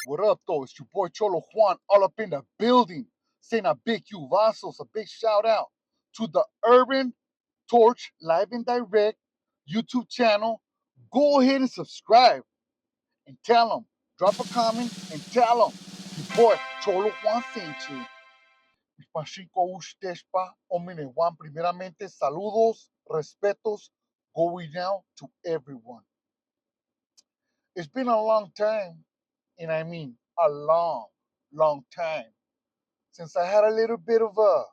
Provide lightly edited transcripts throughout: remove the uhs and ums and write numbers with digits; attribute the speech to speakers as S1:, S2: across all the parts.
S1: What up, though? It's your boy Cholo Juan, all up in the building, saying a big you vasos, a big shout out to the Urban Torch Live and Direct YouTube channel. Go ahead and subscribe and tell them. Drop a comment and tell them. Your boy Cholo Juan sent you. Mis pachico ustedes pa, hombre Juan, primeramente, saludos, respetos, going out to everyone. It's been a long time, and I mean a long, long time, since I had a little bit of a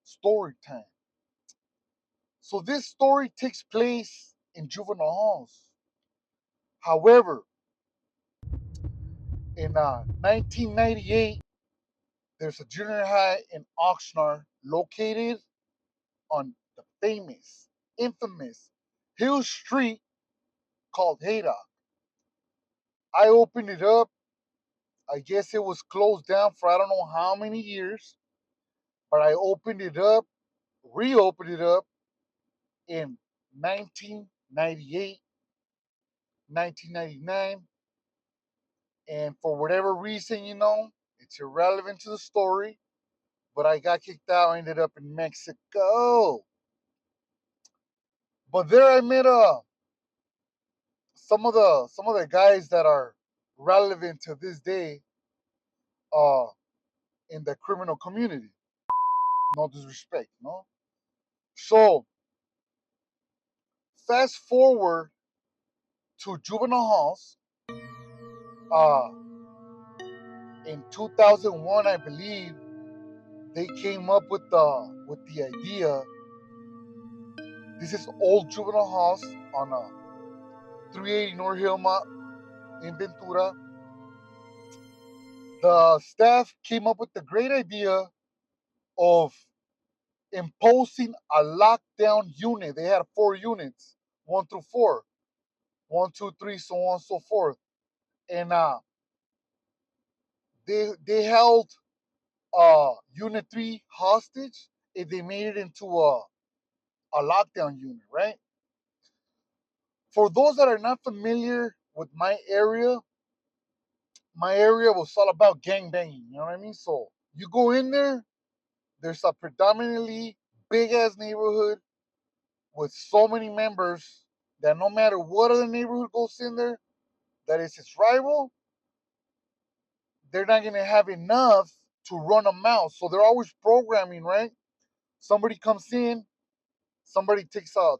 S1: story time. So this story takes place in juvenile halls. However, in 1998, there's a junior high in Oxnard located on the famous, infamous Hill Street called Haydock. I opened it up. I guess it was closed down for I don't know how many years, but I opened it up, reopened it up in 1998, 1999, and for whatever reason, it's irrelevant to the story, but I got kicked out. I ended up in Mexico. But there I met some of the guys that are relevant to this day uh in the criminal community. No disrespect, no? So fast forward to juvenile halls. Uh in 2001, I believe, they came up with the idea. This is old juvenile halls on 380 North Hillmont in Ventura. The staff came up with the great idea of imposing a lockdown unit. They had 4 units, 1 through 4, 1, 2, 3, so on and so forth. And they held Unit 3 hostage if they made it into a lockdown unit, right? For those that are not familiar with my area was all about gang banging. You know what I mean? So you go in there, there's a predominantly big ass neighborhood with so many members that no matter what other neighborhood goes in there, that is its rival, they're not gonna have enough to run them out. So they're always programming, right? Somebody comes in, somebody takes off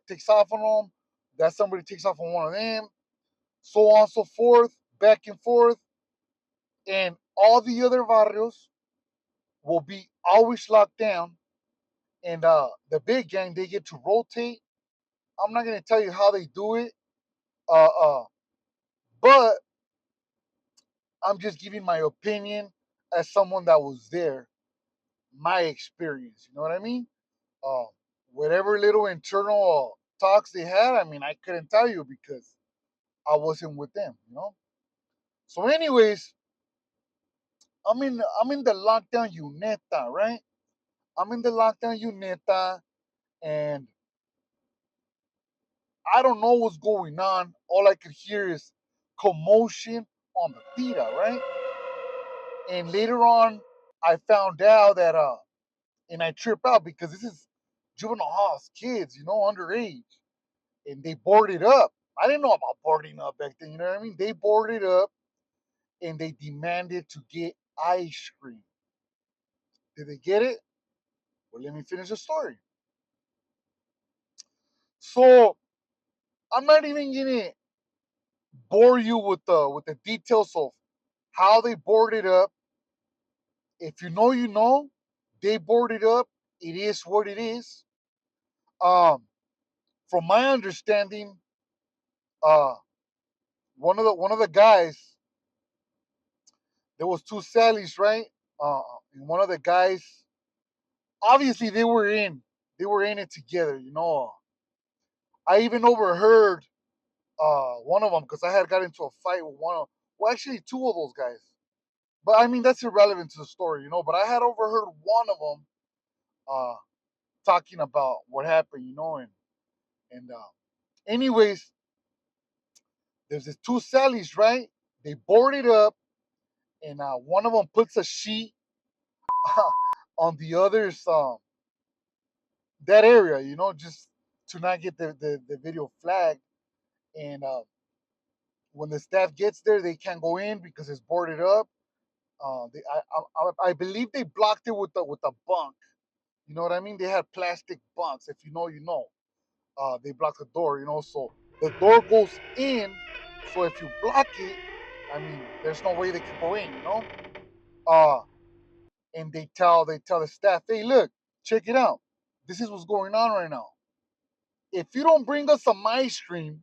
S1: on them, that somebody takes off on one of them, so on and so forth, back and forth, and all the other barrios will be always locked down. And the big gang, they get to rotate. I'm not gonna tell you how they do it, uh, uh, but I'm just giving my opinion as someone that was there, my experience. You know what I mean? Uh, Whatever little internal talks they had, I mean, I couldn't tell you because I wasn't with them. So, anyways, I'm in the lockdown Uneta, right? I'm in the lockdown Uneta, and I don't know what's going on. All I could hear is commotion on the tira, right? And later on, I found out that and I trip out because this is juvenile halls, kids, underage, and they boarded up. I didn't know about boarding up back then. You know what I mean? They boarded up and they demanded to get ice cream. Did they get it? Well, let me finish the story. So I'm not even gonna bore you with the details of how they boarded up. If you know, you know. They boarded up. It is what it is. Um, from my understanding, uh, one of the guys, there was two Sallys, right? And one of the guys, obviously they were in it together. I even overheard one of them because I had got into a fight with one of, well, actually two of those guys. But I mean that's irrelevant to the story. But I had overheard one of them uh, talking about what happened. And anyways, there's these two Sallys, right? They boarded up, and one of them puts a sheet on the other's that area, just to not get the video flagged. And when the staff gets there, they can't go in because it's boarded up. I believe they blocked it with a bunk. You know what I mean? They had plastic bunks. If you know, you know. They block the door. So the door goes in. So if you block it, I mean, there's no way they could go in. Uh, and they tell the staff, hey, look, check it out. This is what's going on right now. If you don't bring us some ice cream,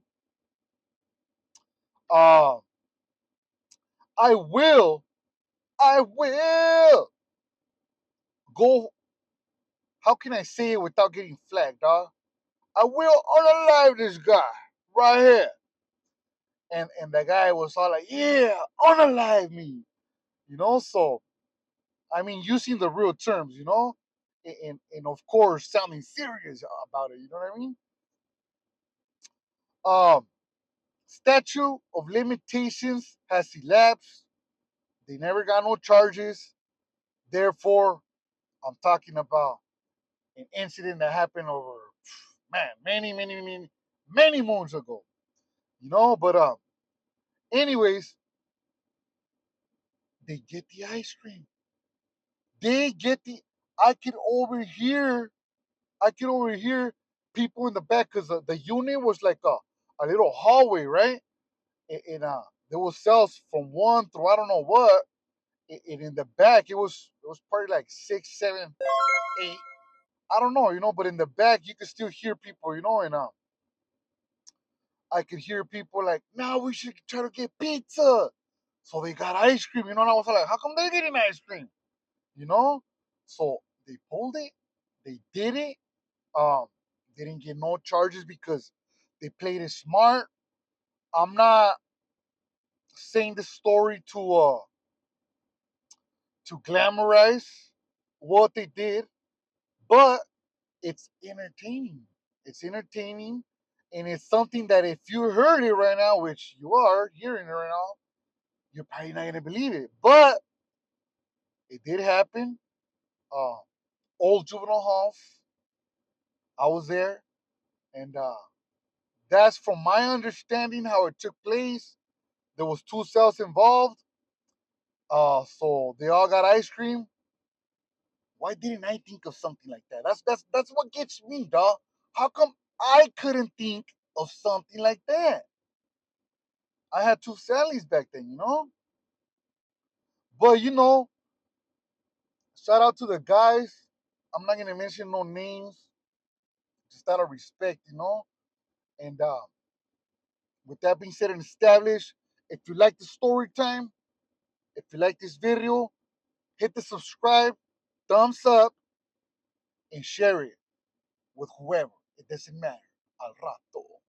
S1: uh, I will, I will go. How can I say it without getting flagged, dog? I will unalive this guy right here. And the guy was all like, yeah, unalive me. So I mean, using the real terms, and of course sounding serious about it. You know what I mean? Um, Statute of limitations has elapsed. They never got no charges. Therefore, I'm talking about an incident that happened over, man, many moons ago. But anyways, they get the ice cream. They get the. I could overhear. I could overhear people in the back because the unit was like a little hallway, right? And there was cells from one through I don't know what. And in the back, it was probably like 6, 7, 8. I don't know, but in the back you could still hear people, and I could hear people like, now we should try to get pizza. So they got ice cream, and I was like, how come they're getting ice cream? You know? So they pulled it, they did it. Um, they didn't get no charges because they played it smart. I'm not saying the story to glamorize what they did, but it's entertaining. It's entertaining, and it's something that if you heard it right now, which you are hearing it right now, you're probably not gonna believe it. But it did happen. Uh, Old juvenile halls. I was there, and that's from my understanding how it took place. There was two cells involved. So they all got ice cream. Why didn't I think of something like that? That's what gets me, dog. How come I couldn't think of something like that? I had two Sallys back then. But shout out to the guys. I'm not gonna mention no names, just out of respect. And with that being said and established, if you like the story time, if you like this video, hit the subscribe, thumbs up, and share it with whoever. It doesn't matter. Al rato.